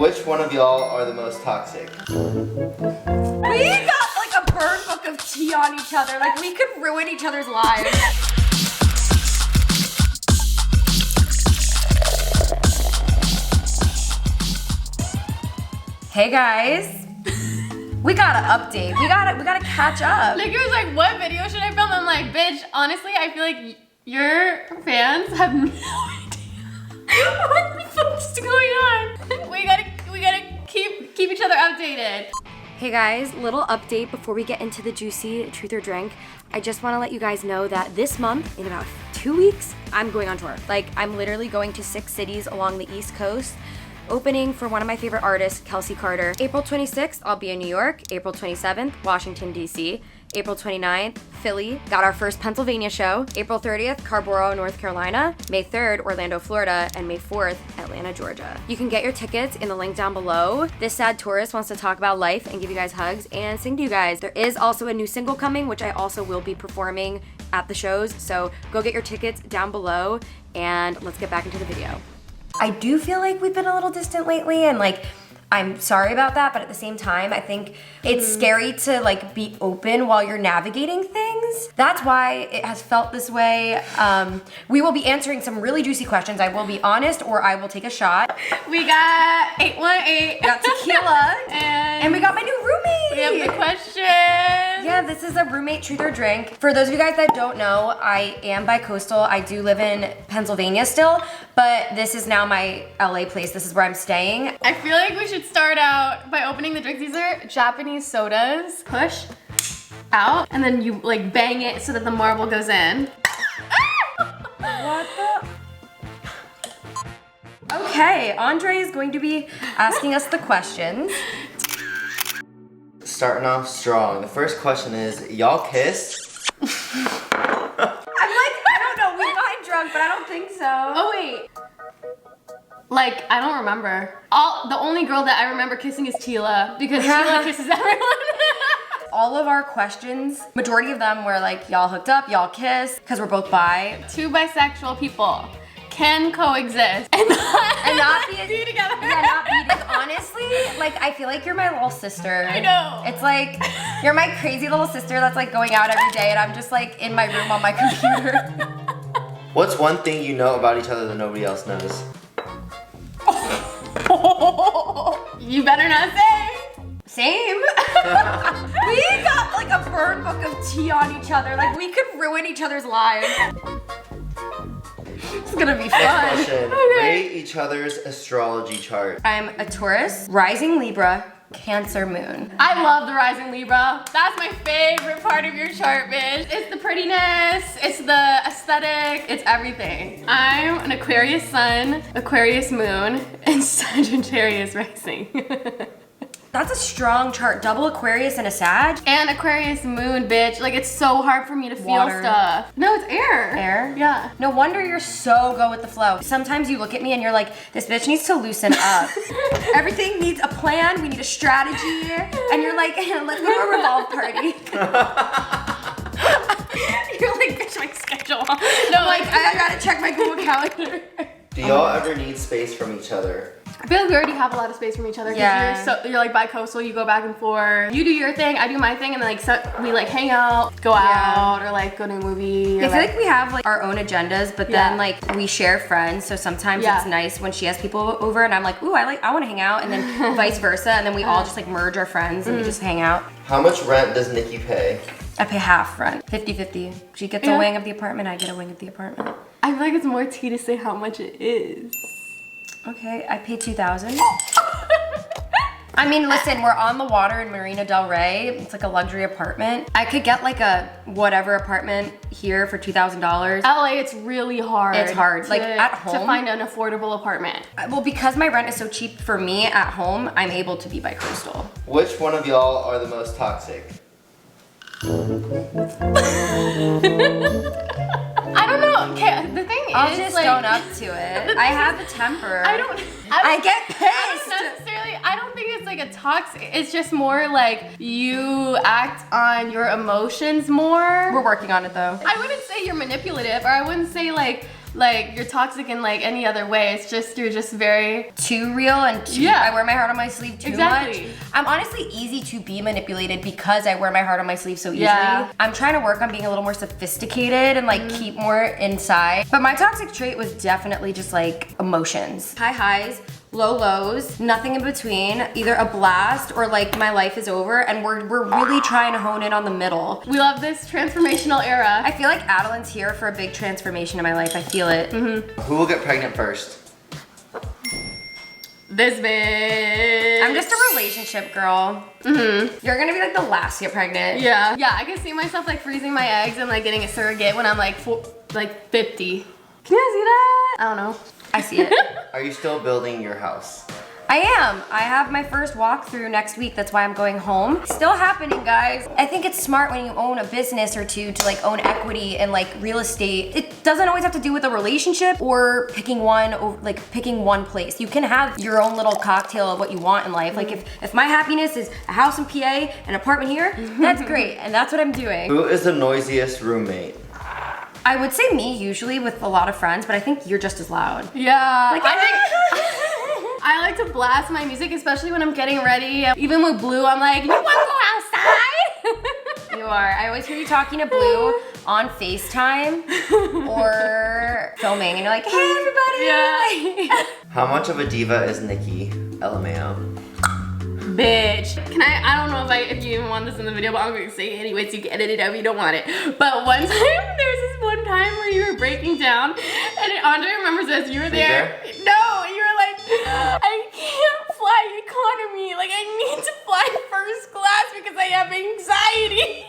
Which one of y'all are the most toxic? We got like a burn book of tea on each other. Like we could ruin each other's lives. Hey guys, we gotta update. We gotta catch up. Niki was like, what video should I film? I'm like, bitch, honestly, I feel like your fans have no idea what the fuck's going on. We gotta keep each other updated. Hey guys, little update before we get into the juicy truth or drink. I just wanna let you guys know that this month, in about 2 weeks, I'm going on tour. Like, I'm literally going to 6 cities along the East Coast, opening for one of my favorite artists, Kelsey Carter. April 26th, I'll be in New York. April 27th, Washington, D.C. April 29th, Philly. Got our first Pennsylvania show. April 30th, Carborough, North Carolina. May 3rd, Orlando, Florida. And May 4th, Atlanta, Georgia. You can get your tickets in the link down below. This sad tourist wants to talk about life and give you guys hugs and sing to you guys. There is also a new single coming, which I also will be performing at the shows. So go get your tickets down below and let's get back into the video. I do feel like we've been a little distant lately, and like, I'm sorry about that, but at the same time, I think it's scary to like be open while you're navigating things. That's why it has felt this way. We will be answering some really juicy questions. I will be honest, or I will take a shot. We got 818. We got tequila, and we got my new roommate. We have the questions. Yeah, this is a roommate truth or drink. For those of you guys that don't know, I am bi-coastal. I do live in Pennsylvania still, but this is now my LA place. This is where I'm staying. I feel like we should start out by opening the drinks. These are Japanese sodas. Push out, and then you like bang it so that the marble goes in. What the? Okay, Andre is going to be asking us the questions. Starting off strong. The first question is, y'all kiss? I'm like, I don't know, we got drunk, but I don't think so. Oh wait. Like, I don't remember. The only girl that I remember kissing is Tila, because Tila kisses everyone. All of our questions, majority of them were like, y'all hooked up, y'all kissed, because we're both bi. 2 bisexual people can coexist and not be together. Yeah, not be together. Honestly, like, I feel like you're my little sister. I know. It's like, you're my crazy little sister that's like going out every day, and I'm just like in my room on my computer. What's one thing you know about each other that nobody else knows? You better not say. Same. We got like a burn book of tea on each other. Like, we could ruin each other's lives. It's gonna be fun. Next question. Okay. Rate each other's astrology chart. I'm a Taurus, rising Libra, Cancer moon. I love the rising Libra. That's my favorite part of your chart, bitch. It's the prettiness, it's the aesthetic, it's everything. I'm an Aquarius sun, Aquarius moon, and Sagittarius rising. That's a strong chart. Double Aquarius and a Sag. And Aquarius moon, bitch. Like, it's so hard for me to feel Water. stuff. No, it's air. Air? Yeah. No wonder you're so go with the flow. Sometimes you look at me and you're like, this bitch needs to loosen up. Everything needs a plan, we need a strategy. And you're like, let's go to a revolve party. You're like, bitch, my schedule. No, like, I gotta check my Google Calendar. Do y'all ever need space from each other? I feel like we already have a lot of space from each other because Yeah. you're like bi-coastal, you go back and forth. You do your thing, I do my thing, and then like so we like hang out, go out, or like go to a movie. I feel like we have like our own agendas, but then Yeah. like we share friends, so sometimes Yeah. it's nice when she has people over and I'm like, ooh, I want to hang out, and then vice versa, and then we all just like merge our friends and we just hang out. How much rent does Nikki pay? I pay half rent, 50-50. She gets a wing of the apartment, I get a wing of the apartment. I feel like it's more tea to say how much it is. Okay, I pay $2,000. I mean, listen, we're on the water in Marina Del Rey. It's like a luxury apartment. I could get like a whatever apartment here for $2,000. LA, it's really hard. It's hard. Like, at to home? find an affordable apartment. Well, because my rent is so cheap for me at home, I'm able to be bi-coastal. Which one of y'all are the most toxic? I don't know. Okay, the thing is, I'll just like, own up to it. I have a temper. I don't get I pissed. don't necessarily. I don't think it's like a toxic. It's just more like you act on your emotions more. We're working on it though. I wouldn't say you're manipulative, or I wouldn't say like like you're toxic in like any other way. It's just you're just very too real and too, Yeah. I wear my heart on my sleeve too Exactly. much. I'm honestly easy to be manipulated because I wear my heart on my sleeve so easily. Yeah. I'm trying to work on being a little more sophisticated and like keep more inside. But my toxic trait was definitely just like emotions. High highs, low lows, nothing in between, either a blast or like my life is over, and we're really trying to hone in on the middle. we love this transformational era. I feel like Adeline's here for a big transformation in my life. I feel it. Who will get pregnant first? This bitch. I'm just a relationship girl. You're gonna be like the last to get pregnant. Yeah. Yeah, I can see myself like freezing my eggs and like getting a surrogate when I'm like 50. Can you see that? I don't know. I see it. Are you still building your house? I am. I have my first walkthrough next week. That's why I'm going home. Still happening, guys. I think it's smart when you own a business or two to like own equity and like real estate. It doesn't always have to do with a relationship or picking one place. You can have your own little cocktail of what you want in life. Like if my happiness is a house in PA, an apartment here, that's great. And that's what I'm doing. Who is the noisiest roommate? I would say me usually with a lot of friends, but I think you're just as loud. Yeah. Like, I think I like to blast my music, especially when I'm getting ready. Even with Blue, I'm like, you wanna go outside? You are. I always hear you talking to Blue on FaceTime or filming, and you're like, hey everybody. Yeah. How much of a diva is Niki? LMAO. Bitch. I don't know if you even want this in the video, but I'm gonna say it anyways, you can edit it out if you don't want it. But one time, there's this one time where you were breaking down, and Andre remembers this, you were there. No, you were like, I can't fly economy. Like, I need to fly first class because I have anxiety.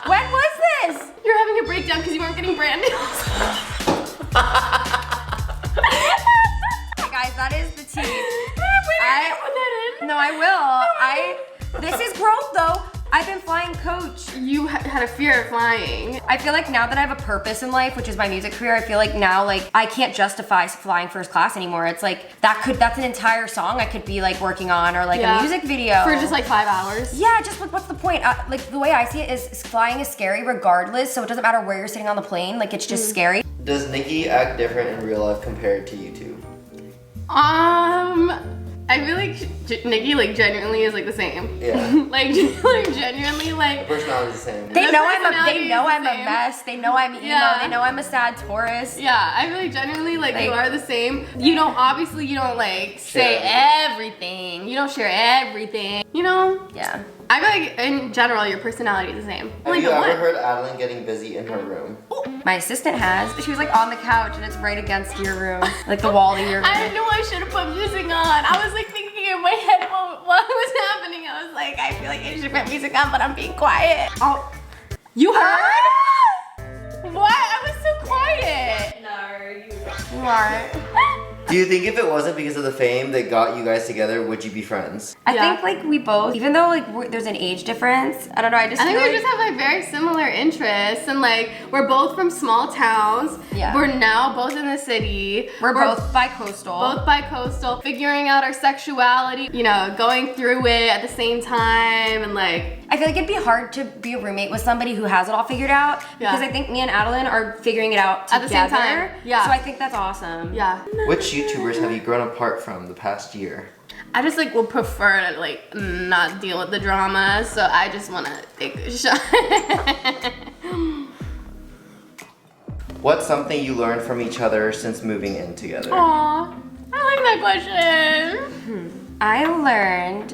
When was this? You're having a breakdown because you weren't getting brand deals. Guys, that is the tea. Put that in. No, I will. This is growth though. I've been flying coach. You had a fear of flying. I feel like now that I have a purpose in life, which is my music career, I feel like now like I can't justify flying first class anymore. It's like that's an entire song I could be like working on, or like a music video. For just like 5 hours. Yeah, just like what's the point? Like the way I see it is flying is scary regardless, so it doesn't matter where you're sitting on the plane, like it's just scary. Does Niki act different in real life compared to YouTube? I feel like Niki like genuinely is like the same. Yeah. like genuinely like. The personality's the same. They The know I'm personality a is the mess. They know I'm emo. Yeah. They know I'm a sad Taurus. Yeah, I feel like genuinely like you Like- are the same. You don't obviously you don't like say everything. You don't share everything. You know. Yeah. I feel like in general your personality is the same. Have you ever heard Adeline getting busy in her room? My assistant has. She was like on the couch and it's right against your room, like the wall of your room. I knew I should have put music on. I was like thinking in my head while it was happening. I was like, I feel like I should put music on, but I'm being quiet. Oh, you heard? What? I was so quiet. No, you aren't. Do you think if it wasn't because of the fame that got you guys together, would you be friends? I Yeah. think like we both, even though like there's an age difference, I don't know. I I think feel we like, just have like very similar interests, and like we're both from small towns. Yeah. We're now both in the city. we're both bi-coastal. both bi-coastal, figuring out our sexuality, you know, going through it at the same time, and like I feel like it'd be hard to be a roommate with somebody who has it all figured out, because I think me and Adeline are figuring it out At together. the same time, yeah. So I think that's awesome. yeah. Which YouTubers have you grown apart from the past year? I just like would prefer to like not deal with the drama, so I just want to take a shot. What's something you learned from each other since moving in together? Aw, I like that question. I learned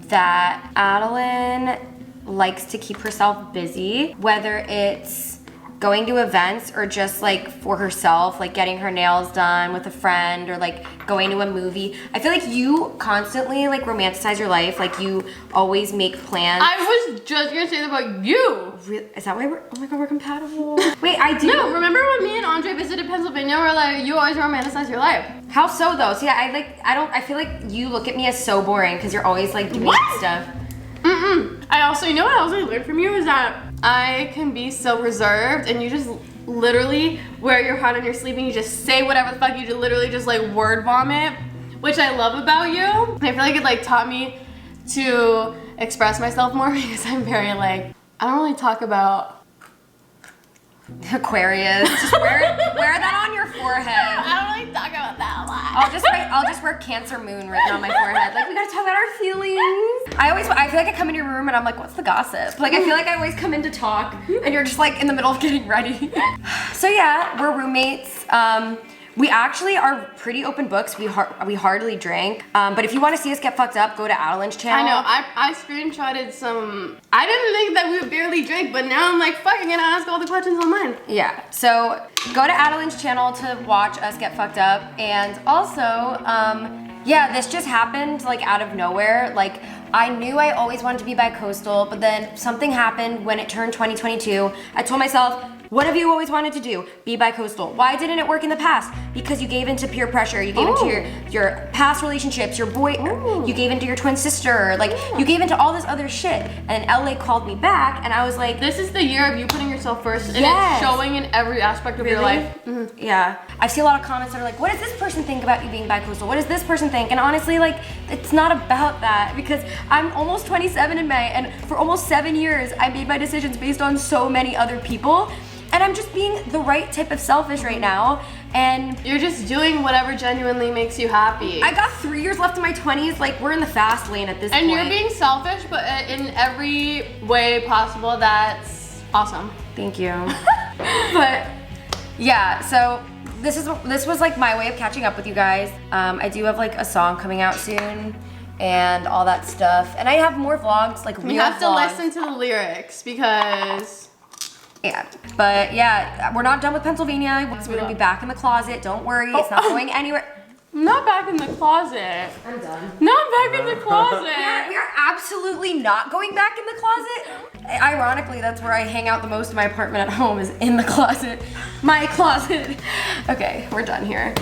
that Adeline likes to keep herself busy, whether it's going to events or just like for herself, like getting her nails done with a friend or like going to a movie. I feel like you constantly like romanticize your life, like you always make plans. I was just gonna say that about you. Is that why oh my god, we're compatible? Wait, I do. No, remember when me and Andre visited Pennsylvania? We're like, you always romanticize your life. How so though? See, I feel like you look at me as so boring because you're always like doing What? stuff. I also, you know what else I learned from you is that I can be so reserved, and you just literally wear your heart on your sleeve and you just say whatever the fuck, you just literally just like word vomit, which I love about you. And I feel like it like taught me to express myself more because I'm very like, I don't really talk about Aquarius. Just wear that on your forehead. I don't really talk about that a lot. I'll just wear Cancer Moon written on my forehead. Like, we gotta talk about our feelings. I feel like I come in your room and I'm like, what's the gossip? Like, I feel like I always come in to talk and you're just like in the middle of getting ready. So yeah, we're roommates. We actually are pretty open books. We hardly drink. But if you want to see us get fucked up, go to Adelaine's channel. I know. I screenshotted some. I didn't think that we would barely drink, but now I'm like, fuck, I'm gonna ask all the questions on mine. Yeah. So go to Adelaine's channel to watch us get fucked up, and also, yeah, this just happened like out of nowhere. Like, I knew I always wanted to be bi-coastal, but then something happened when it turned 2022. I told myself, what have you always wanted to do? Be bi-coastal. Why didn't it work in the past? Because you gave into peer pressure. You gave into your past relationships, your boy, you gave into your twin sister. Like, you gave into all this other shit. And LA called me back, and I was like, this is the year of you putting yourself first, and yes. it's showing in every aspect of your life. Mm-hmm. Yeah. I see a lot of comments that are like, what does this person think about you being bi-coastal? What does this person think? And honestly, like, it's not about that, because I'm almost 27 in May, and for almost 7 years, I made my decisions based on so many other people. And I'm just being the right type of selfish right now, and you're just doing whatever genuinely makes you happy. I got 3 years left in my 20s, like, we're in the fast lane at this point. And you're being selfish, but in every way possible. That's awesome. Thank you. But yeah, so this was like my way of catching up with you guys. I do have like a song coming out soon and all that stuff, and I have more vlogs, like real vlogs. You have to listen to the lyrics because. Yeah, but yeah, we're not done with Pennsylvania. We're gonna be back in the closet. Don't worry, it's not going anywhere. I'm not back in the closet. I'm done. Not back in the closet. We are absolutely not going back in the closet. Ironically, that's where I hang out the most in my apartment at home, is in the closet. My closet. Okay, we're done here.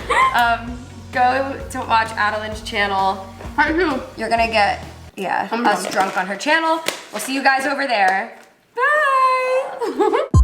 Go to watch Adelaine's channel. Part 2. You're gonna get, us drunk on her channel. We'll see you guys over there. Bye.